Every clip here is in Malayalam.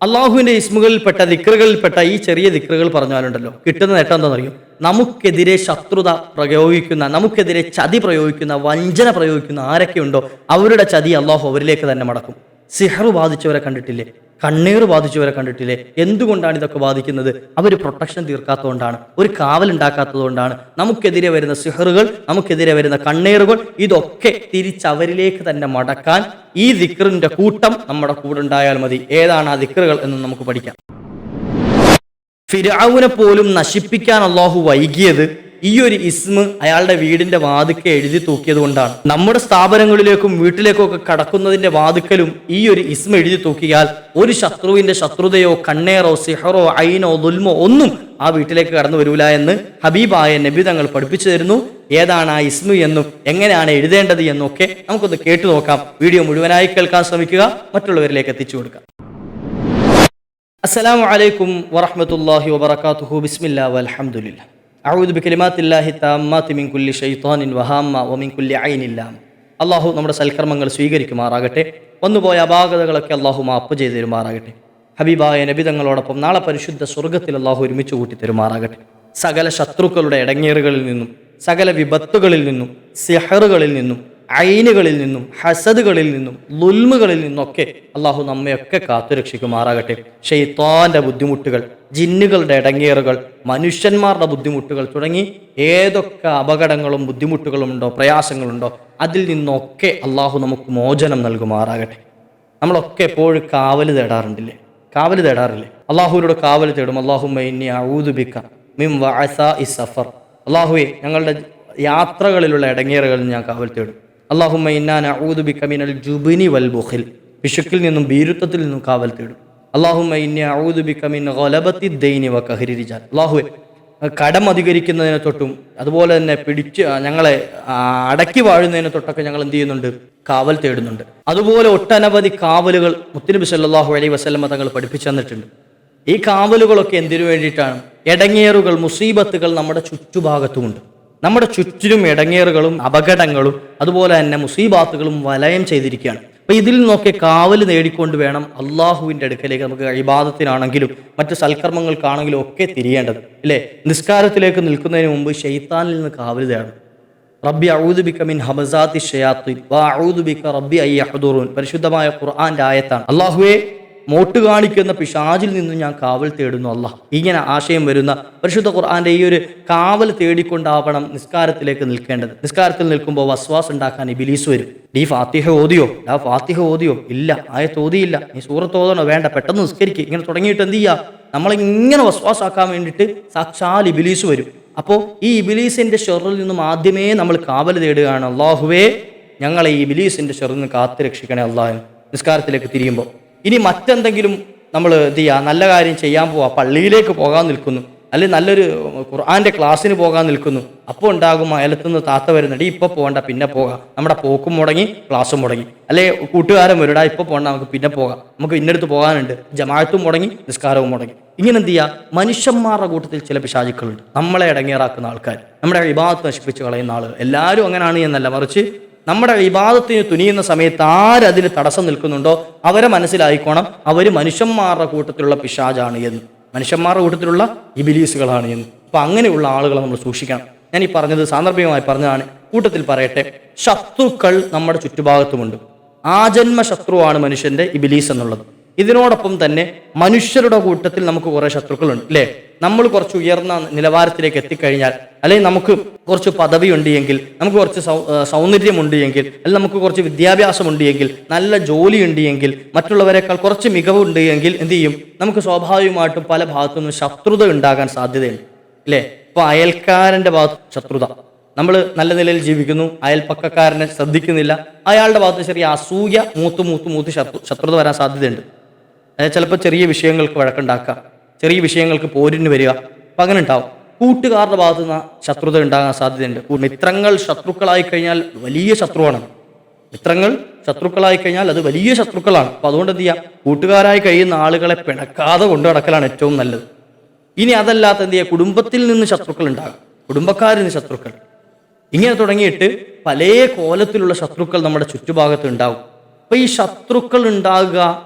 അള്ളാഹുവിന്റെ ഇസ്മുകളിൽപ്പെട്ട ദിക്റുകളിൽപ്പെട്ട ഈ ചെറിയ ദിക്റുകൾ പറഞ്ഞാലുണ്ടല്ലോ കിട്ടുന്ന നേട്ടം എന്താണെന്നറിയോ? നമുക്കെതിരെ ശത്രുത പ്രയോഗിക്കുന്ന, നമുക്കെതിരെ ചതി പ്രയോഗിക്കുന്ന, വഞ്ചന പ്രയോഗിക്കുന്ന ആരൊക്കെയുണ്ടോ അവരുടെ ചതി അള്ളാഹു അവരിലേക്ക് തന്നെ മടക്കും. സിഹർ ബാധിച്ചവരെ കണ്ടിട്ടില്ലേ? കണ്ണീർ ബാധിച്ചവരെ കണ്ടിട്ടില്ലേ? എന്തുകൊണ്ടാണ് ഇതൊക്കെ ബാധിക്കുന്നത്? അവർ പ്രൊട്ടക്ഷൻ തീർക്കാത്തതുകൊണ്ടാണ്, ഒരു കാവലുണ്ടാക്കാത്തത് കൊണ്ടാണ്. നമുക്കെതിരെ വരുന്ന സിഹറുകൾ, നമുക്കെതിരെ വരുന്ന കണ്ണീറുകൾ, ഇതൊക്കെ തിരിച്ചവരിലേക്ക് തന്നെ മടക്കാൻ ഈ ദിക്റിന്റെ കൂട്ടം നമ്മുടെ കൂടെ ഉണ്ടായാൽ മതി. ഏതാണ് ആ ദിക്റുകൾ എന്ന് നമുക്ക് പഠിക്കാം. ഫിർഔനെ പോലും നശിപ്പിക്കാൻ അള്ളാഹു വൈകിയത് ഈ ഒരു ഇസ്മ അയാളുടെ വീടിന്റെ വാതുക്കെ എഴുതി തൂക്കിയത് കൊണ്ടാണ്. നമ്മുടെ സ്ഥാപനങ്ങളിലേക്കും വീട്ടിലേക്കും ഒക്കെ കടക്കുന്നതിന്റെ വാതുക്കലും ഈ ഒരു ഇസ്മ എഴുതി തൂക്കിയാൽ ഒരു ശത്രുവിന്റെ ശത്രുതയോ കണ്ണേറോ സിഹറോ ഐനോ ദുൽമോ ഒന്നും ആ വീട്ടിലേക്ക് കടന്നു വരൂല എന്ന് ഹബീബായ നബി തങ്ങൾ പഠിപ്പിച്ചു തരുന്നു. ഏതാണ് ആ ഇസ്മ എന്നും എങ്ങനെയാണ് എഴുതേണ്ടത് എന്നൊക്കെ നമുക്കൊന്ന് കേട്ടു നോക്കാം. വീഡിയോ മുഴുവനായി കേൾക്കാൻ ശ്രമിക്കുക, മറ്റുള്ളവരിലേക്ക് എത്തിച്ചു കൊടുക്കുക. അസ്സലാമു അലൈക്കും വറഹ്മത്തുള്ളാഹി വബറകാതുഹു. ബിസ്മില്ലാഹി വൽഹംദുലില്ലാഹ്. അഊദു ബികലിമാത്തില്ലാഹി തമ്മാത്തി മിൻ കുല്ലി ശൈത്വാനിൻ വഹാമ്മ വമിൻ കുല്ലി ഐനിൻ ലാം. അല്ലാഹു നമ്മുടെ സൽക്കർമ്മങ്ങൾ സ്വീകരിക്കുമാറാകട്ടെ. വന്നുപോയ അപാകതകളൊക്കെ അല്ലാഹു മാപ്പ് ചെയ്തു തരുമാറാകട്ടെ. ഹബീബായ നബി തങ്ങളോടൊപ്പം നാളെ പരിശുദ്ധ സ്വർഗ്ഗത്തിൽ അല്ലാഹു ഒരുമിച്ച് കൂട്ടി തരുമാറാകട്ടെ. സകല ശത്രുക്കളുടെ ഇടങ്ങേറുകളിൽ നിന്നും, സകല വിപത്തുകളിൽ നിന്നും, സിഹറുകളിൽ നിന്നും, ഐനുകളിൽ നിന്നും, ഹസദുകളിൽ നിന്നും, ളുൽമുകളിൽ നിന്നൊക്കെ അള്ളാഹു നമ്മയൊക്കെ കാത്തുരക്ഷിക്കുമാറാകട്ടെ. ശൈത്താന്റെ ബുദ്ധിമുട്ടുകൾ, ജിന്നുകളുടെ ഇടങ്ങേറുകൾ, മനുഷ്യന്മാരുടെ ബുദ്ധിമുട്ടുകൾ തുടങ്ങി ഏതൊക്കെ അപകടങ്ങളും ബുദ്ധിമുട്ടുകളും ഉണ്ടോ, പ്രയാസങ്ങളുണ്ടോ, അതിൽ നിന്നൊക്കെ അള്ളാഹു നമുക്ക് മോചനം നൽകുമാറാകട്ടെ. നമ്മളൊക്കെ എപ്പോഴും കാവല് തേടാറുണ്ടില്ലേ? കാവല് തേടാറില്ലേ? അള്ളാഹുവിനോട് കാവല് തേടും. അല്ലാഹുമ്മ ഇന്നി അഊദു ബിക മിൻ വഅസാഇ സഫർ. അള്ളാഹുവേ, ഞങ്ങളുടെ യാത്രകളിലുള്ള ഇടങ്ങേറുകളിൽ ഞാൻ കാവൽ തേടും. അല്ലാഹുമ്മ ഇന്നാ നഊദു ബിക മിനൽ ജുബ്നി വൽ ബുഖിൽ. പിശുക്കിൽ നിന്നും ഭീരുത്വത്തിൽ നിന്നും കാവൽ തേടും. അല്ലാഹുമ്മ ഇന്നി അഊദു ബിക മിൻ ഗലബത്തി ദൈനി വ ഖഹരി റിജാൽ. അല്ലാഹുവേ, കടം അധികരിക്കുന്നതിനെ തൊട്ടും അതുപോലെ തന്നെ പിടിച്ച് ഞങ്ങളെ അടക്കി വാഴുന്നതിനെ തൊട്ടൊക്കെ ഞങ്ങൾ എന്ത് ചെയ്യുന്നുണ്ട്? കാവൽ തേടുന്നുണ്ട്. അതുപോലെ ഒട്ടനവധി കാവലുകൾ മുത്തുനബി സല്ലല്ലാഹു അലൈഹി വസല്ലമ തങ്ങൾ പഠിപ്പിച്ചു തന്നിട്ടുണ്ട്. ഈ കാവലുകളൊക്കെ എന്തിനു വേണ്ടിയിട്ടാണ്? ഇടങ്ങേറുകൾ, മുസീബത്തുകൾ നമ്മുടെ ചുറ്റുഭാഗത്തുമുണ്ട്. നമ്മുടെ ചുറ്റിലും ഇടങ്ങേറുകളും അപകടങ്ങളും അതുപോലെ തന്നെ മുസീബാത്തുകളും വലയം ചെയ്തിരിക്കുകയാണ്. അപ്പൊ ഇതിൽ നിന്നൊക്കെ കാവൽ നേടിക്കൊണ്ട് വേണം അള്ളാഹുവിന്റെ അടുക്കലേക്ക് നമുക്ക് ഇബാദത്തിനാണെങ്കിലും മറ്റു സൽക്കർമ്മങ്ങൾക്കാണെങ്കിലും ഒക്കെ തിരിയേണ്ടത്, അല്ലേ? നിസ്കാരത്തിലേക്ക് നിൽക്കുന്നതിന് മുമ്പ് ശൈത്താനിൽ നിന്ന് കാവൽ തേടണം. റബ്ബി അഊദു ബിക മിൻ ഹമസാത്തി ശയാത്തീൻ വ അഊദു ബിക റബ്ബി അൻ യഹ്ദുറൂൻ. പരിശുദ്ധമായ ഖുർആന്റെ ആയത്താണ്. അല്ലാഹുവേ, മോട്ട് കാണിക്കുന്ന പിശാചിൽ നിന്നും ഞാൻ കാവൽ തേടുന്നു അല്ലാഹ്. ഇങ്ങനെ ആശയം വരുന്ന പരിശുദ്ധ ഖുർആന്റെ ഈ ഒരു കാവൽ തേടിക്കൊണ്ടാവണം നിസ്കാരത്തിലേക്ക് നിൽക്കേണ്ടത്. നിസ്കാരത്തിൽ നിൽക്കുമ്പോൾ വസ്വാസ് ഉണ്ടാക്കാൻ ഇബ്ലീസ് വരും. നീ ഫാത്തിഹ ഓതിയോ? ഫാത്തിഹ ഓതിയോ? ഇല്ല. ആയത്ത് ഓതിയില്ല. നീ സൂറത്ത് ഓതണോ? വേണ്ട, പെട്ടെന്ന് നിസ്കരിക്കുക. ഇങ്ങനെ തുടങ്ങിയിട്ട് എന്ത് ചെയ്യുക? നമ്മളിങ്ങനെ വസ്വാസാക്കാൻ വേണ്ടിയിട്ട് സാക്ഷാൽ ഇബ്ലീസ് വരും. അപ്പോൾ ഈ ഇബ്ലീസിന്റെ ഷെറിൽ നിന്നും ആദ്യമേ നമ്മൾ കാവൽ തേടുകയാണ്. അല്ലാഹുവേ, ഞങ്ങളെ ഈ ഇബ്ലീസിന്റെ ഷെറിൽ നിന്ന് കാത്തു രക്ഷിക്കണേ അല്ലാഹ്. നിസ്കാരത്തിലേക്ക് തിരിയുമ്പോൾ ഇനി മറ്റെന്തെങ്കിലും നമ്മൾ എന്ത് ചെയ്യുക? നല്ല കാര്യം ചെയ്യാൻ പോവാ, പള്ളിയിലേക്ക് പോകാൻ നിൽക്കുന്നു, അല്ലെങ്കിൽ നല്ലൊരു ഖുർആന്റെ ക്ലാസ്സിന് പോകാൻ നിൽക്കുന്നു. അപ്പോൾ ഉണ്ടാകും അയലത്തുനിന്ന് താത്ത വരുന്നുണ്ട്, ഇപ്പോൾ പോകണ്ട, പിന്നെ പോകാം. നമ്മുടെ പോക്കും മുടങ്ങി, ക്ലാസ്സും മുടങ്ങി. അല്ലെ കൂട്ടുകാരൻ വരുടാ, ഇപ്പോൾ പോകണ്ട, നമുക്ക് പിന്നെ പോകാം, നമുക്ക് ഇന്നടുത്ത് പോകാനുണ്ട്. ജമാഅത്തും മുടങ്ങി, നിസ്കാരവും മുടങ്ങി. ഇങ്ങനെ എന്ത് ചെയ്യുക? മനുഷ്യന്മാരുടെ കൂട്ടത്തിൽ ചില പിശാചുക്കളുണ്ട്, നമ്മളെ ഇടങ്ങേറാക്കുന്ന ആൾക്കാർ, നമ്മുടെ ഇബാദത്ത് നശിപ്പിച്ച് കളയുന്ന ആളുകൾ. എല്ലാവരും അങ്ങനെയാണ് എന്നല്ല, മറിച്ച് നമ്മുടെ ഇബാദത്തിന് തുനിയുന്ന സമയത്ത് ആരതിന് തടസ്സം നിൽക്കുന്നുണ്ടോ അവരെ മനസ്സിലായിക്കോണം, അവർ മനുഷ്യന്മാരുടെ കൂട്ടത്തിലുള്ള പിശാചാണ് എന്ന്, മനുഷ്യന്മാരുടെ കൂട്ടത്തിലുള്ള ഇബ്ലീസുകളാണ് എന്ന്. അപ്പൊ അങ്ങനെയുള്ള ആളുകളെ നമ്മൾ സൂക്ഷിക്കണം. ഞാൻ ഈ പറഞ്ഞത് സാന്ദർഭികമായി പറഞ്ഞതാണ്. കൂട്ടത്തിൽ പറയട്ടെ, ശത്രുക്കൾ നമ്മുടെ ചുറ്റുഭാഗത്തുമുണ്ട്. ആജന്മ ശത്രുവാണ് മനുഷ്യന്റെ ഇബ്ലീസ് എന്നുള്ളത്. ഇതിനോടൊപ്പം തന്നെ മനുഷ്യരുടെ കൂട്ടത്തിൽ നമുക്ക് കുറെ ശത്രുക്കളുണ്ട്, അല്ലേ? നമ്മൾ കുറച്ച് ഉയർന്ന നിലവാരത്തിലേക്ക് എത്തിക്കഴിഞ്ഞാൽ, അല്ലെങ്കിൽ നമുക്ക് കുറച്ച് പദവി ഉണ്ട് എങ്കിൽ, നമുക്ക് കുറച്ച് സൗന്ദര്യമുണ്ട് എങ്കിൽ, അല്ലെങ്കിൽ നമുക്ക് കുറച്ച് വിദ്യാഭ്യാസമുണ്ട് എങ്കിൽ, നല്ല ജോലി ഉണ്ട് എങ്കിൽ, മറ്റുള്ളവരെക്കാൾ കുറച്ച് മികവുണ്ട് എങ്കിൽ എന്ത് ചെയ്യും? നമുക്ക് സ്വാഭാവികമായിട്ടും പല ഭാഗത്തു നിന്നും ശത്രുത ഉണ്ടാകാൻ സാധ്യതയുണ്ട്, അല്ലേ? ഇപ്പൊ അയൽക്കാരന്റെ ഭാഗത്ത് ശത്രുത. നമ്മൾ നല്ല നിലയിൽ ജീവിക്കുന്നു, അയൽപ്പക്കക്കാരനെ ശ്രദ്ധിക്കുന്നില്ല, അയാളുടെ ഭാഗത്ത് ചെറിയ അസൂയ മൂത്ത് ശത്രുത വരാൻ സാധ്യതയുണ്ട്. ചിലപ്പോൾ ചെറിയ വിഷയങ്ങൾക്ക് വഴക്കുണ്ടാക്കുക, ചെറിയ വിഷയങ്ങൾക്ക് പോരിന് വരിക, അപ്പം അങ്ങനെ ഉണ്ടാവും. കൂട്ടുകാരുടെ ഭാഗത്തു നിന്ന് ശത്രുത ഉണ്ടാകാൻ സാധ്യതയുണ്ട്. മിത്രങ്ങൾ ശത്രുക്കളായി കഴിഞ്ഞാൽ വലിയ ശത്രുവാണ്. മിത്രങ്ങൾ ശത്രുക്കളായി കഴിഞ്ഞാൽ അത് വലിയ ശത്രുക്കളാണ്. അപ്പം അതുകൊണ്ട് എന്ത് ചെയ്യുക? കൂട്ടുകാരായി കഴിയുന്ന ആളുകളെ പിണക്കാതെ കൊണ്ടു നടക്കലാണ് ഏറ്റവും നല്ലത്. ഇനി അതല്ലാത്ത എന്ത് ചെയ്യുക? കുടുംബത്തിൽ നിന്ന് ശത്രുക്കൾ ഉണ്ടാകും, കുടുംബക്കാരിൽ നിന്ന് ശത്രുക്കൾ, ഇങ്ങനെ തുടങ്ങിയിട്ട് പല കോലത്തിലുള്ള ശത്രുക്കൾ നമ്മുടെ ചുറ്റുഭാഗത്ത് ഉണ്ടാവും. അപ്പൊ ഈ ശത്രുക്കൾ ഉണ്ടാകുക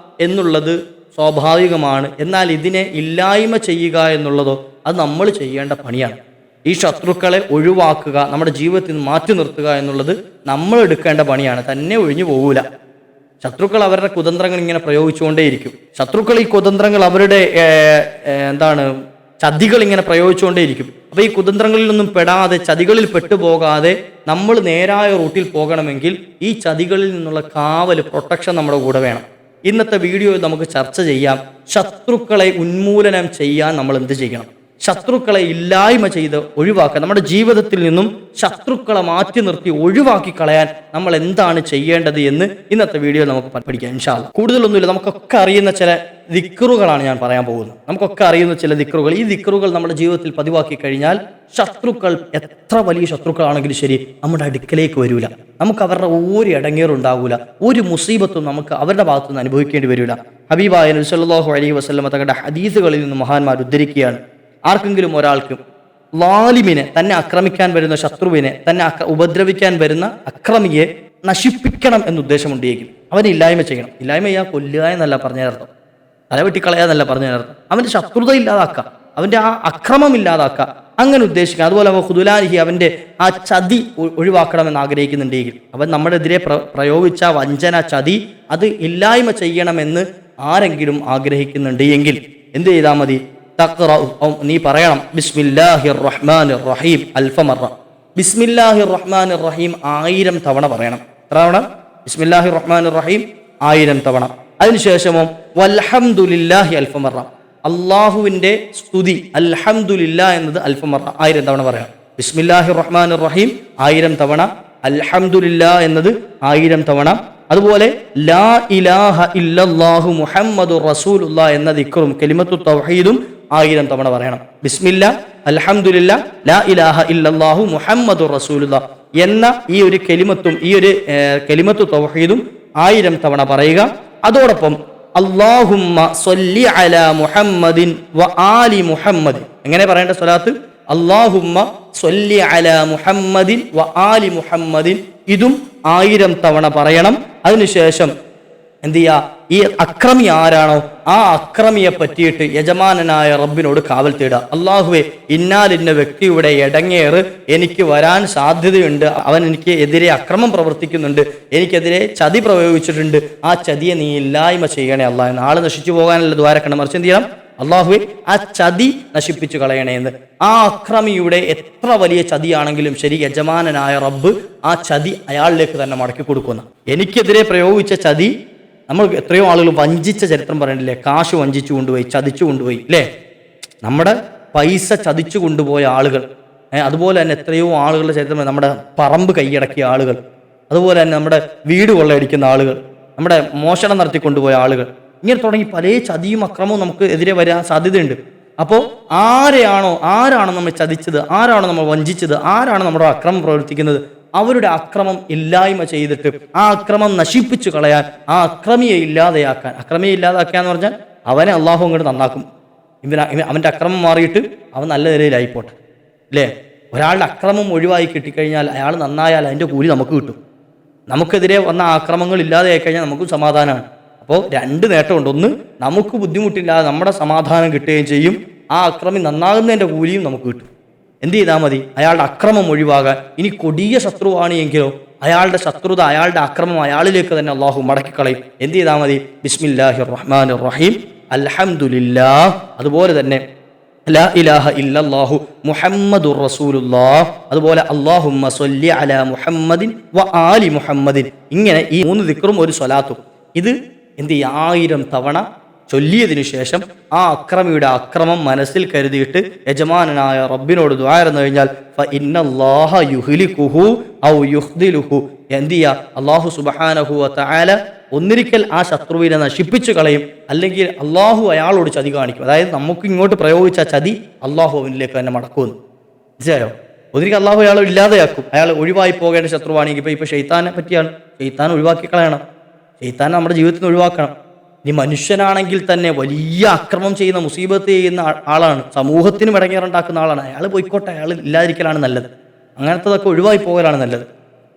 എന്നുള്ളത് സ്വാഭാവികമാണ്. എന്നാൽ ഇതിനെ ഇല്ലായ്മ ചെയ്യുക എന്നുള്ളതോ അത് നമ്മൾ ചെയ്യേണ്ട പണിയാണ്. ഈ ശത്രുക്കളെ ഒഴിവാക്കുക, നമ്മുടെ ജീവിതത്തിൽ നിന്ന് മാറ്റി നിർത്തുക എന്നുള്ളത് നമ്മൾ എടുക്കേണ്ട പണിയാണ്. തന്നെ ഒഴിഞ്ഞു പോകൂല. ശത്രുക്കൾ അവരുടെ കുതന്ത്രങ്ങൾ ഇങ്ങനെ പ്രയോഗിച്ചുകൊണ്ടേയിരിക്കും. ശത്രുക്കൾ ഈ കുതന്ത്രങ്ങൾ അവരുടെ ചതികൾ ഇങ്ങനെ പ്രയോഗിച്ചുകൊണ്ടേയിരിക്കും. അപ്പോൾ ഈ കുതന്ത്രങ്ങളിൽ നിന്നും പെടാതെ, ചതികളിൽ പെട്ടുപോകാതെ നമ്മൾ നേരായ റൂട്ടിൽ പോകണമെങ്കിൽ ഈ ചതികളിൽ നിന്നുള്ള കാവൽ, പ്രൊട്ടക്ഷൻ നമ്മുടെ കൂടെ വേണം. ഇന്നത്തെ വീഡിയോയിൽ നമുക്ക് ചർച്ച ചെയ്യാം, ശത്രുക്കളെ ഉന്മൂലനം ചെയ്യാൻ നമ്മൾ എന്ത് ചെയ്യണം, ശത്രുക്കളെ ഇല്ലായ്മ ചെയ്ത് ഒഴിവാക്കാൻ, നമ്മുടെ ജീവിതത്തിൽ നിന്നും ശത്രുക്കളെ മാറ്റി നിർത്തി ഒഴിവാക്കി കളയാൻ നമ്മൾ എന്താണ് ചെയ്യേണ്ടത് എന്ന് ഇന്നത്തെ വീഡിയോയിൽ നമുക്ക് പഠിക്കാം ഇൻഷാ അല്ലാഹ്. കൂടുതലൊന്നുമില്ല, നമുക്കൊക്കെ അറിയുന്ന ചില ദിക്റുകളാണ് ഞാൻ പറയാൻ പോകുന്നത്. നമുക്കൊക്കെ അറിയുന്ന ചില ദിക്റുകൾ. ഈ ദിക്റുകൾ നമ്മുടെ ജീവിതത്തിൽ പതിവാക്കി കഴിഞ്ഞാൽ ശത്രുക്കൾ എത്ര വലിയ ശത്രുക്കളാണെങ്കിലും ശരി നമ്മുടെ അടുക്കലേക്ക് വരില്ല. നമുക്ക് അവരുടെ ഒരു ഇടങ്ങേറുണ്ടാവില്ല, ഒരു മുസീബത്തും നമുക്ക് അവരുടെ ഭാഗത്തുനിന്ന് അനുഭവിക്കേണ്ടി വരില്ല. ഹബീബായ നബി സല്ലല്ലാഹു അലൈഹി വസല്ലം തങ്ങളുടെ ഹദീസുകളിൽ നിന്ന് മഹാന്മാർ ഉദ്ധരിക്കുകയാണ്, ആർക്കെങ്കിലും ഒരാൾക്ക് ലാലിമിനെ, തന്നെ ആക്രമിക്കാൻ വരുന്ന ശത്രുവിനെ, തന്നെ ഉപദ്രവിക്കാൻ വരുന്ന അക്രമിയെ നശിപ്പിക്കണം എന്നുദ്ദേശമുണ്ടെങ്കിൽ അവനെ ഇല്ലായ്മ ചെയ്യണം. ഇല്ലായ്മ ചെയ്യാൻ കൊല്ലുക എന്നല്ല പറഞ്ഞതിനർത്ഥം, തലവെട്ടിക്കളയാന്നല്ല പറഞ്ഞതിനർത്ഥം. അവൻ്റെ ശത്രുത ഇല്ലാതാക്കുക, അവൻ്റെ ആ അക്രമം ഇല്ലാതാക്കുക, അങ്ങനെ ഉദ്ദേശിക്കുക. അതുപോലെ അവ ഖുദുലാനിഹി, അവൻ്റെ ആ ചതി ഒഴിവാക്കണമെന്ന് ആഗ്രഹിക്കുന്നുണ്ടെങ്കിൽ, അവൻ നമ്മുടെ എതിരെ പ്രയോഗിച്ച വഞ്ചന, ചതി, അത് ഇല്ലായ്മ ചെയ്യണമെന്ന് ആരെങ്കിലും ആഗ്രഹിക്കുന്നുണ്ട് എങ്കിൽ എന്ത് ചെയ്താൽ മതി? നീ പറയണം ബിസ്മില്ലാഹിർ റഹ്മാനിർ റഹീം അൽഫ മറ. ബിസ്മില്ലാഹിർ റഹ്മാനിർ റഹീം 1000 തവണ പറയണം. എത്ര തവണ? ബിസ്മില്ലാഹിർ റഹ്മാനിർ റഹീം 1000 തവണ. അതിനുശേഷമോ വൽഹംദുലില്ലാഹി അൽഫ മറ, അള്ളാഹുവിൻ്റെ സ്തുതി അൽഹംദുലില്ലാ എന്നത് അൽഫ മറ 1000 തവണ പറയാം. ബിസ്മില്ലാഹിർ റഹ്മാനിർ റഹീം 1000 തവണ, അൽഹംദുലില്ലാ എന്നത് 1000 തവണ. അതുപോലെ ലാ ഇലാഹ ഇല്ലല്ലാഹു മുഹമ്മദുർ റസൂലുള്ളാ എന്ന ദിക്റും കലിമത്തു തൗഹീദും 1000 തവണ പറയണം. ബിസ്മില്ലാ, അൽഹംദുലില്ലാ, ലാ ഇലാഹ ഇല്ലല്ലാഹു മുഹമ്മദുർ റസൂലുള്ളാ എന്ന ഈ ഒരു കലിമത്തും ഈ ഒരു കലിമത്തു തൗഹീദും 1000 തവണ പറയുക. അതോടൊപ്പം അല്ലാഹുമ്മ സ്വല്ലി അലാ മുഹമ്മദിൻ വ ആലി മുഹമ്മദ്. എങ്ങനെ പറയേണ്ട സ്വലാത്ത്? അല്ലാഹുമ്മ സ്വല്ലി അലാ മുഹമ്മദിൻ വ ആലി മുഹമ്മദിൻ. ഇതും 1000 തവണ പറയണം. അതിനുശേഷം എന്ത് ചെയ്യുക? ഈ അക്രമി ആരാണോ ആ അക്രമിയെ പറ്റിയിട്ട് യജമാനനായ റബ്ബിനോട് കാവൽ തേടുക. അള്ളാഹുവെ, ഇന്നാലിന്ന വ്യക്തിയുടെ ഇടങ്ങേറ് എനിക്ക് വരാൻ സാധ്യതയുണ്ട്, അവൻ എനിക്ക് എതിരെ അക്രമം പ്രവർത്തിക്കുന്നുണ്ട്, എനിക്കെതിരെ ചതി പ്രയോഗിച്ചിട്ടുണ്ട്, ആ ചതിയെ നീ ഇല്ലായ്മ ചെയ്യണേ അള്ളാഹ്. നാളെ നശിച്ചു പോകാനുള്ള ദ്വാരക്കണം, മറിച്ച് എന്ത് ചെയ്യണം? അള്ളാഹുവെ, ആ ചതി നശിപ്പിച്ചു കളയണേ എന്ന്. ആ അക്രമിയുടെ എത്ര വലിയ ചതിയാണെങ്കിലും ശരി, യജമാനനായ റബ്ബ് ആ ചതി അയാളിലേക്ക് തന്നെ മടക്കി കൊടുക്കുന്ന. എനിക്കെതിരെ പ്രയോഗിച്ച ചതി, നമ്മൾ എത്രയോ ആളുകൾ വഞ്ചിച്ച ചരിത്രം പറയണില്ലേ? കാശ് വഞ്ചിച്ചു കൊണ്ടുപോയി, ചതിച്ചു കൊണ്ടുപോയി, അല്ലേ? നമ്മുടെ പൈസ ചതിച്ചു കൊണ്ടുപോയ ആളുകൾ, അതുപോലെ തന്നെ എത്രയോ ആളുകളുടെ ചരിത്രം, നമ്മുടെ പറമ്പ് കൈയടക്കിയ ആളുകൾ, അതുപോലെ തന്നെ നമ്മുടെ വീട് കൊള്ളയടിക്കുന്ന ആളുകൾ, നമ്മുടെ മോഷണം നടത്തിക്കൊണ്ടുപോയ ആളുകൾ, ഇങ്ങനെ തുടങ്ങി പല ചതിയും അക്രമവും നമുക്ക് എതിരെ വരാൻ സാധ്യതയുണ്ട്. അപ്പോൾ ആരാണോ നമ്മൾ ചതിച്ചത്, ആരാണോ നമ്മൾ വഞ്ചിച്ചത്, ആരാണ് നമ്മുടെ അക്രമം പ്രവർത്തിക്കുന്നത്, അവരുടെ അക്രമം ഇല്ലായ്മ ചെയ്തിട്ട് ആ അക്രമം നശിപ്പിച്ചു കളയാൻ, ആ അക്രമിയെ ഇല്ലാതെയാക്കാൻ. അക്രമിയെ ഇല്ലാതാക്കുക എന്ന് പറഞ്ഞാൽ അവനെ അള്ളാഹു അങ്ങോട്ട് നന്നാക്കും. അവൻ്റെ അക്രമം മാറിയിട്ട് അവൻ നല്ല നിലയിലായിപ്പോട്ടെ, അല്ലേ? ഒരാളുടെ അക്രമം ഒഴിവായി കിട്ടിക്കഴിഞ്ഞാൽ, അയാൾ നന്നായാൽ അതിൻ്റെ കൂലി നമുക്ക് കിട്ടും. നമുക്കെതിരെ വന്ന ആക്രമങ്ങൾ ഇല്ലാതെയായി കഴിഞ്ഞാൽ നമുക്കും സമാധാനമാണ്. അപ്പോൾ 2 നേട്ടമുണ്ട്. ഒന്ന്, നമുക്ക് ബുദ്ധിമുട്ടില്ലാതെ നമ്മുടെ സമാധാനം കിട്ടുകയും ചെയ്യും, ആ അക്രമി നന്നാകുന്നതിൻ്റെ കൂലിയും നമുക്ക് കിട്ടും. എന്ത് ചെയ്താൽ മതി? അയാളുടെ അക്രമം ഒഴിവാകാൻ. ഇനി കൊടിയ ശത്രുവാണ് എങ്കിലോ അയാളുടെ ശത്രുത, അയാളുടെ അക്രമം അയാളിലേക്ക് തന്നെ അള്ളാഹു മടക്കിക്കളയും. എന്ത് ചെയ്താൽ മതി? ബിസ്മില്ലാഹിർ റഹ്മാനിർ റഹീം അൽഹംദുലില്ലാഹ്. അതുപോലെ തന്നെ ലാ ഇലാഹ ഇല്ലല്ലാഹു മുഹമ്മദുർ റസൂലുള്ളാഹ്. അതുപോലെ അല്ലാഹുമ്മ സ്വല്ലി അലാ മുഹമ്മദിൻ വ ആലി മുഹമ്മദിൻ. ഇങ്ങനെ ഈ 3 ദിക്റും ഒരു സ്വലാത്തും ഇത് എന്ത് ചെയ്യുക? 1000 തവണ ചൊല്ലിയതിനു ശേഷം ആ അക്രമിയുടെ അക്രമം മനസ്സിൽ കരുതിയിട്ട് യജമാനനായ റബ്ബിനോട് ദുആ ചെയ്തു കഴിഞ്ഞാൽ ഫഇന്നല്ലാഹ യുഹ്ലികുഹു ഔ യുഖ്ദിലുഹു. എന്ത് ചെയ്യുക? അല്ലാഹു സുബ്ഹാനഹു വ തആല ഒന്നിരിക്കൽ ആ ശത്രുവിനെ നശിപ്പിച്ചു കളയും, അല്ലെങ്കിൽ അള്ളാഹു അയാളോട് ചതി കാണിക്കും. അതായത് നമുക്ക് ഇങ്ങോട്ട് പ്രയോഗിച്ച ചതി അള്ളാഹു അവനിലേക്ക് തന്നെ മടക്കുമെന്ന്. മനസ്സിലായോ? ഒന്നിരിക്കൽ അള്ളാഹു അയാളെ ഇല്ലാതെയാക്കും. അയാൾ ഒഴിവായി പോകേണ്ട ശത്രുവാണെങ്കിൽ ഇപ്പൊ ഷെയ്ത്താനെ പറ്റിയാണ്, ഷെയ്ത്താൻ ഒഴിവാക്കി കളയണം, ഷെയ്ത്താൻ നമ്മുടെ ജീവിതത്തിൽ നിന്ന് ഒഴിവാക്കണം. ഇനി മനുഷ്യനാണെങ്കിൽ തന്നെ വലിയ അക്രമം ചെയ്യുന്ന, മുസീബത്ത് ചെയ്യുന്ന ആളാണ്, സമൂഹത്തിന് ഇടങ്ങേറുണ്ടാക്കുന്ന ആളാണ്, അയാൾ പോയിക്കോട്ടെ, അയാൾ ഇല്ലാതിരിക്കലാണ് നല്ലത്. അങ്ങനത്തതൊക്കെ ഒഴിവായി പോകലാണ് നല്ലത്.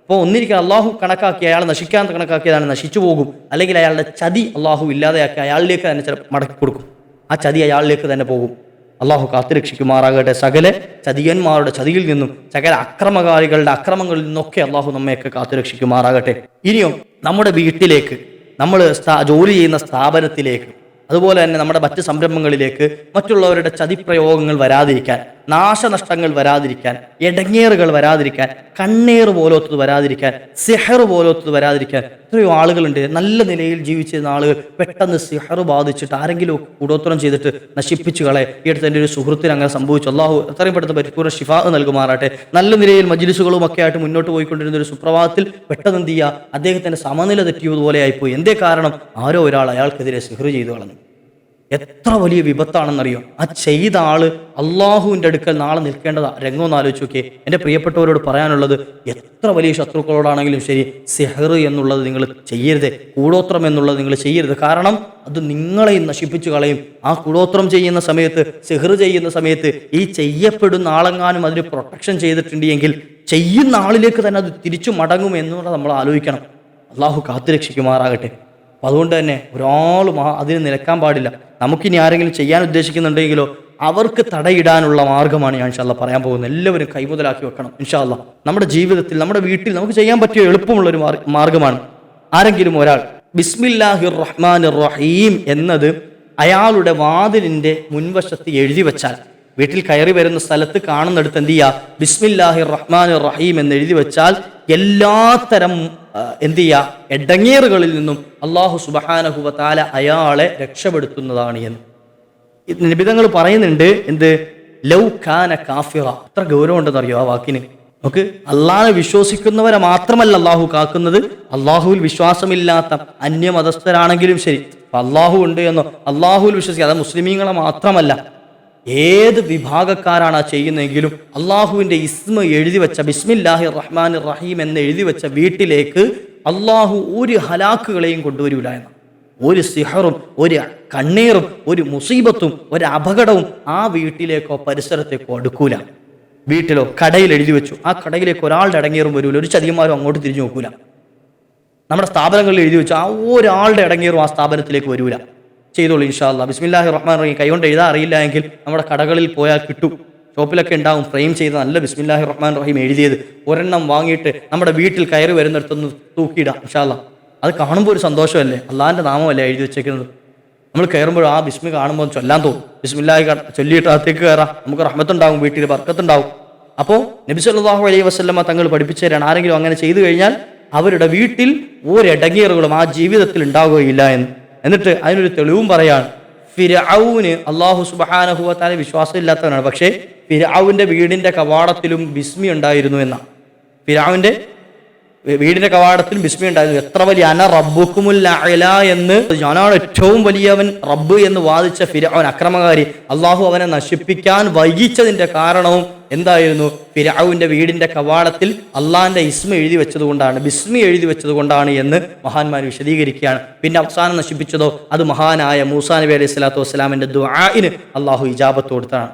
അപ്പോൾ ഒന്നിരിക്കൽ അള്ളാഹു കണക്കാക്കി അയാൾ നശിക്കാൻ കണക്കാക്കിയതാണ് നശിച്ചു പോകും, അല്ലെങ്കിൽ അയാളുടെ ചതി അള്ളാഹു ഇല്ലാതെയാക്കി അയാളിലേക്ക് തന്നെ ചിലപ്പോൾ മടക്കി കൊടുക്കും. ആ ചതി അയാളിലേക്ക് തന്നെ പോകും. അള്ളാഹു കാത്തുരക്ഷിക്കുമാറാകട്ടെ. സകല ചതിയന്മാരുടെ ചതിയിൽ നിന്നും സകല അക്രമകാരികളുടെ അക്രമങ്ങളിൽ നിന്നൊക്കെ അള്ളാഹു നമ്മയൊക്കെ കാത്തുരക്ഷിക്കുമാറാകട്ടെ. ഇനിയും നമ്മുടെ വീട്ടിലേക്ക്, നമ്മൾ ജോലി ചെയ്യുന്ന സ്ഥാപനത്തിലേക്ക്, അതുപോലെ തന്നെ നമ്മുടെ മറ്റ് സംരംഭങ്ങളിലേക്ക് മറ്റുള്ളവരുടെ ചതിപ്രയോഗങ്ങൾ വരാതിരിക്കാൻ, നാശനഷ്ടങ്ങൾ വരാതിരിക്കാൻ, ഇടങ്ങേറുകൾ വരാതിരിക്കാൻ, കണ്ണേറ് പോലത്തത് വരാതിരിക്കാൻ, സിഹർ പോലത്തത് വരാതിരിക്കാൻ എത്രയോ ആളുകളുണ്ട്. നല്ല നിലയിൽ ജീവിച്ചിരുന്ന ആളുകൾ പെട്ടെന്ന് സിഹർ ബാധിച്ചിട്ട് ആരെങ്കിലും കൂടോത്രം ചെയ്തിട്ട് നശിപ്പിച്ചു കളയെ. ഈ അടുത്ത് എൻ്റെ ഒരു സുഹൃത്തിന് അങ്ങനെ സംഭവിച്ചു. അള്ളാഹു എത്രയും പെട്ടെന്ന് പരിപൂർണ്ണ ശിഫാ നൽകുമാറാട്ടെ. നല്ല നിലയിൽ മജ്ലിസുകളും ഒക്കെ ആയിട്ട് മുന്നോട്ട് പോയിക്കൊണ്ടിരുന്ന ഒരു സുപ്രഭാതത്തിൽ പെട്ടെന്ന് എന്ത് ചെയ്യുക, അദ്ദേഹത്തിൻ്റെ സമനില തെറ്റിയതുപോലെ ആയിപ്പോയി. എന്തേ കാരണം? ആരോ ഒരാൾ അയാൾക്കെതിരെ സിഹർ ചെയ്തു കളഞ്ഞു. എത്ര വലിയ വിപത്താണെന്നറിയോ? ആ ചെയ്ത ആള് അള്ളാഹുവിൻ്റെ അടുക്കൽ നാളെ നിൽക്കേണ്ടതാ. രംഗമൊന്ന് ആലോചിച്ച് നോക്കിയേ. എൻ്റെ പ്രിയപ്പെട്ടവരോട് പറയാനുള്ളത്, എത്ര വലിയ ശത്രുക്കളോടാണെങ്കിലും ശരി, സിഹർ എന്നുള്ളത് നിങ്ങൾ ചെയ്യരുത്, കൂടോത്രം എന്നുള്ളത് നിങ്ങൾ ചെയ്യരുത്. കാരണം അത് നിങ്ങളെയും നശിപ്പിച്ചു കളയും. ആ കൂടോത്രം ചെയ്യുന്ന സമയത്ത്, സിഹർ ചെയ്യുന്ന സമയത്ത് ഈ ചെയ്യപ്പെടുന്ന ആളെങ്ങാനും അതിന് പ്രൊട്ടക്ഷൻ ചെയ്തിട്ടുണ്ട് എങ്കിൽ ചെയ്യുന്ന ആളിലേക്ക് തന്നെ അത് തിരിച്ചു മടങ്ങും എന്നുള്ളത് നമ്മൾ ആലോചിക്കണം. അള്ളാഹു കാത്തുരക്ഷിക്കുമാറാകട്ടെ. അപ്പം അതുകൊണ്ട് തന്നെ ഒരാളും അതിന് നിലക്കാൻ പാടില്ല. നമുക്കിനി ആരെങ്കിലും ചെയ്യാൻ ഉദ്ദേശിക്കുന്നുണ്ടെങ്കിലോ അവർക്ക് തടയിടാനുള്ള മാർഗ്ഗമാണ് ഞാൻ ഇൻഷാ അല്ലാഹ് പറയാൻ പോകുന്നത്. എല്ലാവരും കൈമുതലാക്കി വെക്കണം ഇൻഷാ അല്ലാഹ്. നമ്മുടെ ജീവിതത്തിൽ, നമ്മുടെ വീട്ടിൽ നമുക്ക് ചെയ്യാൻ പറ്റിയ എളുപ്പമുള്ളൊരു മാർഗ്ഗമാണ്. ആരെങ്കിലും ഒരാൾ ബിസ്മില്ലാഹിർ റഹ്മാനിർ റഹീം എന്നത് അയാളുടെ വാതിലിൻ്റെ മുൻവശത്ത് എഴുതി വെച്ചാൽ, വീട്ടിൽ കയറി വരുന്ന സ്ഥലത്ത് കാണുന്നിടത്ത് എന്ത് ചെയ്യുക, ബിസ്മില്ലാഹിർ റഹ്മാനിർ റഹീം എന്ന് എഴുതി വെച്ചാൽ എല്ലാത്തരം എന്ത് ചെയ്യുക, എടങ്ങേറുകളിൽ നിന്നും അള്ളാഹു സുബ്ഹാനഹു വ തആല അയാളെ രക്ഷപ്പെടുത്തുന്നതാണ് എന്ന് നിബിധങ്ങൾ പറയുന്നുണ്ട്. എന്ത്? ലൗ കാന കാഫിറ. അത്ര ഗൗരവം ഉണ്ടെന്നറിയോ ആ വാക്കിന്? നമുക്ക് അള്ളാഹെ വിശ്വസിക്കുന്നവരെ മാത്രമല്ല അള്ളാഹു കാക്കുന്നത്, അള്ളാഹുവിൽ വിശ്വാസമില്ലാത്ത അന്യമതസ്ഥരാണെങ്കിലും ശരി, അള്ളാഹു ഉണ്ട് എന്നോ അള്ളാഹുവിൽ വിശ്വസിക്കുക, അത് മുസ്ലിമീങ്ങളെ മാത്രമല്ല, ഏത് വിഭാഗക്കാരാണ് ആ ചെയ്യുന്നതെങ്കിലും അള്ളാഹുവിൻ്റെ ഇസ്മ എഴുതി വെച്ച, ബിസ്മില്ലാഹിർ റഹ്മാനിർ റഹീം എന്ന് എഴുതി വെച്ച വീട്ടിലേക്ക് അള്ളാഹു ഒരു ഹലാക്കുകളെയും കൊണ്ടുവരില്ല എന്ന്. ഒരു സിഹറും ഒരു കണ്ണീറും ഒരു മുസീബത്തും ഒരു അപകടവും ആ വീട്ടിലേക്കോ പരിസരത്തേക്കോ അടുക്കൂല. വീട്ടിലോ കടയിൽ എഴുതി വെച്ചു, ആ കടയിലേക്ക് ഒരാളുടെ ഇടങ്ങേറും വരൂല, ഒരു ചതിയന്മാരും അങ്ങോട്ട് തിരിഞ്ഞു നോക്കൂല. നമ്മുടെ സ്ഥാപനങ്ങളിൽ എഴുതി വെച്ചു, ആ ഒരാളുടെ ഇടങ്ങേറും ആ സ്ഥാപനത്തിലേക്ക് വരൂല. ചെയ്തോളൂ ഇൻഷാ അല്ലാഹ്. ബിസ്മില്ലാഹിർ റഹ്മാനിർ റഹീം കൈകൊണ്ട് എഴുതാൻ അറിയില്ല എങ്കിൽ നമ്മുടെ കടകളിൽ പോയാൽ കിട്ടും, ഷോപ്പിലൊക്കെ ഉണ്ടാവും ഫ്രെയിം ചെയ്ത നല്ല ബിസ്മില്ലാഹിർ റഹ്മാനിർ റഹീം എഴുതിയത്. ഒരെണ്ണം വാങ്ങിയിട്ട് നമ്മുടെ വീട്ടിൽ കയറി വരുന്നിടത്തൊന്ന് തൂക്കിയിടാം ഇൻഷാ അല്ലാഹ്. അത് കാണുമ്പോൾ ഒരു സന്തോഷമല്ലേ, അള്ളാഹിൻ്റെ നാമമല്ലേ എഴുതി വെച്ചേക്കുന്നത്. നമ്മൾ കയറുമ്പോൾ ആ ബിസ്മി കാണുമ്പോൾ ചൊല്ലാൻ തോന്നും. ബിസ്മില്ലാഹി ചൊല്ലിയിട്ട് അകത്തേക്ക് കയറാം, നമുക്ക് റഹ്മത്തുണ്ടാവും, വീട്ടിൽ ബർക്കത്തുണ്ടാവും. അപ്പോൾ നബി സല്ലല്ലാഹു അലൈഹി വസല്ലമ തങ്ങൾ പഠിപ്പിച്ചു തരാണ്, ആരെങ്കിലും അങ്ങനെ ചെയ്തു കഴിഞ്ഞാൽ അവരുടെ വീട്ടിൽ ഒരിടങ്ങേറുകളും ആ ജീവിതത്തിൽ ഉണ്ടാവുകയില്ല എന്ന്. എന്നിട്ട് അതിനൊരു തെളിവും പറയാണ്. ഫിർഔന് അല്ലാഹു സുബ്ഹാനഹു വ തആല വിശ്വാസമില്ലാത്തവനാണ്, പക്ഷേ ഫിർഔന്റെ വീടിന്റെ കവാടത്തിലും ബിസ്മി ഉണ്ടായിരുന്നു എന്നാണ്. ഫിർഔന്റെ വീടിന്റെ കവാടത്തിലും ബിസ്മി ഉണ്ടായിരുന്നു. എത്ര വലിയ അന റബ്ബുക്കുമുൽ അഅ്ല എന്ന്, ഞാനാണ് ഏറ്റവും വലിയവൻ റബ്ബ് എന്ന് വാദിച്ച ഫിർഔൻ അക്രമകാരി, അള്ളാഹു അവനെ നശിപ്പിക്കാൻ വൈകിച്ചതിന്റെ കാരണവും എന്തായിരുന്നു? ഫിർഔന്റെ വീടിന്റെ കവാടത്തിൽ അള്ളാഹിന്റെ ഇസ്മ എഴുതി വെച്ചത് കൊണ്ടാണ്, ബിസ്മി എഴുതി വെച്ചത് കൊണ്ടാണ് എന്ന് മഹാന്മാർ വിശദീകരിക്കുകയാണ്. പിന്നെ അവസാനം നശിപ്പിച്ചതോ അത് മഹാനായ മൂസാ നബി അലൈഹി സ്വലാത്തു വസ്സലാമിന്റെ ദുആഇന് അള്ളാഹു ഇജാബത്ത് കൊടുത്താണ്.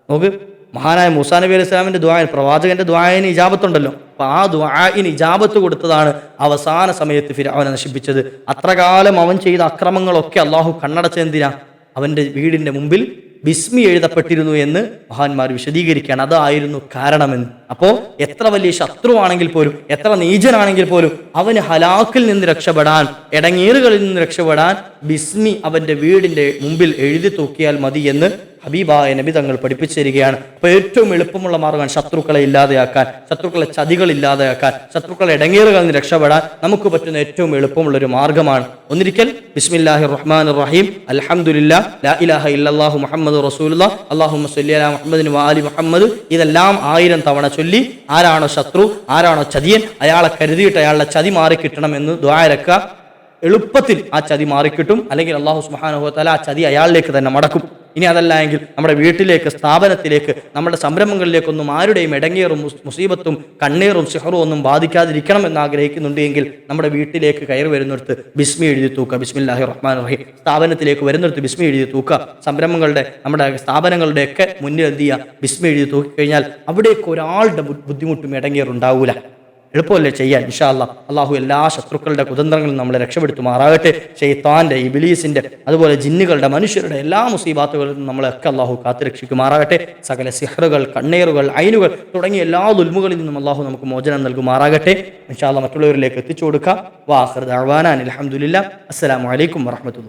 നോക്ക്, മഹാനായ മൂസാ നബി അലൈഹി സ്വലാമിന്റെ ദുആഇന്, പ്രവാചകന്റെ ദുആഇന് ഇജാബത്തുണ്ടല്ലോ, അപ്പൊ ആ ദുആഇന് ഇജാബത്ത് കൊടുത്തതാണ് അവസാന സമയത്ത് ഫിർഔനെ നശിപ്പിച്ചത്. അത്രകാലം അവൻ ചെയ്ത അക്രമങ്ങളൊക്കെ അള്ളാഹു കണ്ണടച്ചെന്തിനാ? അവന്റെ വീടിന്റെ മുമ്പിൽ ബിസ്മി എഴുതപ്പെട്ടിരുന്നു എന്ന് മഹാന്മാർ വിശദീകരിക്കുകയാണ്. അതായിരുന്നു കാരണമെന്ന്. അപ്പോൾ എത്ര വലിയ ശത്രുവാണെങ്കിൽ പോലും, എത്ര നീചനാണെങ്കിൽ പോലും അവന് ഹലാക്കിൽ നിന്ന് രക്ഷപ്പെടാൻ, ഇടങ്ങേറുകളിൽ നിന്ന് രക്ഷപ്പെടാൻ ബിസ്മി അവന്റെ വീടിന്റെ മുമ്പിൽ എഴുതി തൂക്കിയാൽ മതി എന്ന് ഹബീബായ നബി തങ്ങൾ പഠിപ്പിച്ചു തരികയാണ്. അപ്പോൾ ഏറ്റവും എളുപ്പമുള്ള മാർഗ്ഗമാണ് ശത്രുക്കളെ ഇല്ലാതെയാക്കാൻ, ശത്രുക്കളെ ചതികൾ ഇല്ലാതെയാക്കാൻ, ശത്രുക്കളെ ഇടങ്ങേറുകളിൽ നിന്ന് രക്ഷപ്പെടാൻ നമുക്ക് പറ്റുന്ന ഏറ്റവും എളുപ്പമുള്ളൊരു മാർഗ്ഗമാണ്. ഒന്നിരിക്കൽ ബിസ്മില്ലാഹിർ റഹ്മാനിർ റഹീം അൽഹംദുലില്ലാഹ് ലാ ഇലാഹ ഇല്ലല്ലാഹു മുഹമ്മദുർ റസൂലുള്ളാഹ് അല്ലാഹുമ്മ സ്വല്ലി അലാ മുഹമ്മദിൻ വ ആലി മുഹമ്മദ്, ഇതെല്ലാം 1000 തവണ ചൊല്ലി ആരാണോ ശത്രു, ആരാണോ ചതിയൻ, അയാളെ കരുതിയിട്ട് അയാളുടെ ചതി മാറിക്കിട്ടണം എന്ന് ദുആ ഇറക്കുക. എളുപ്പത്തിൽ ആ ചതി മാറിക്കിട്ടും, അല്ലെങ്കിൽ അല്ലാഹു സുബ്ഹാനഹു വ തആല ആ ചതി അയാളിലേക്ക് തന്നെ മടക്കും. ഇനി അതല്ല എങ്കിൽ നമ്മുടെ വീട്ടിലേക്ക്, സ്ഥാപനത്തിലേക്ക്, നമ്മുടെ സംരംഭങ്ങളിലേക്കൊന്നും ആരുടെയും ഇടങ്ങേറും മുസീബത്തും കണ്ണീറും സിഹറും ഒന്നും ബാധിക്കാതിരിക്കണം എന്ന് ആഗ്രഹിക്കുന്നുണ്ട് എങ്കിൽ നമ്മുടെ വീട്ടിലേക്ക് കയറി വരുന്നിടത്ത് ബിസ്മി എഴുതി തൂക്കുക, ബിസ്മില്ലാഹിർ റഹ്മാനിർ റഹീം. സ്ഥാപനത്തിലേക്ക് വരുന്നിടത്ത് ബിസ്മി എഴുതി തൂക്കുക. സംരംഭങ്ങളുടെ, നമ്മുടെ സ്ഥാപനങ്ങളുടെയൊക്കെ മുന്നിൽ എന്ത് ചെയ്യുക, ബിസ്മി എഴുതി തൂക്കി കഴിഞ്ഞാൽ അവിടേക്ക് ഒരാളുടെ ബുദ്ധിമുട്ടും ഇടങ്ങേറുണ്ടാവൂല. എളുപ്പമല്ലേ ചെയ്യാൻ. ഇൻഷാ അല്ലാഹ് അള്ളാഹു എല്ലാ ശത്രുക്കളുടെ കുതന്ത്രങ്ങളും നമ്മളെ രക്ഷപ്പെടുത്തുമാറാകട്ടെ. ഷെയ്ത്താന്റെ, ഇബ്ലീസിന്റെ, അതുപോലെ ജിന്നുകളുടെ, മനുഷ്യരുടെ എല്ലാ മുസീബാത്തുകളിൽ നിന്നും നമ്മളെയൊക്കെ അള്ളാഹു കാത്തുരക്ഷിക്കുമാറാകട്ടെ. സകല സിഹ്റുകൾ, കണ്ണേറുകൾ, ഐനുകൾ തുടങ്ങിയ എല്ലാ ദുൽമുകളിൽ നിന്നും അള്ളാഹു നമുക്ക് മോചനം നൽകുമാറാകട്ടെ. ഇൻഷാ അല്ലാഹ് മറ്റുള്ളവരിലേക്ക് എത്തിച്ചു കൊടുക്കുക. വാഖിർ ദഅ്വാനാ അൽഹംദുലില്ലാഹ്. അസ്സലാമു അലൈക്കും വറഹ്മത്തുള്ളാഹി.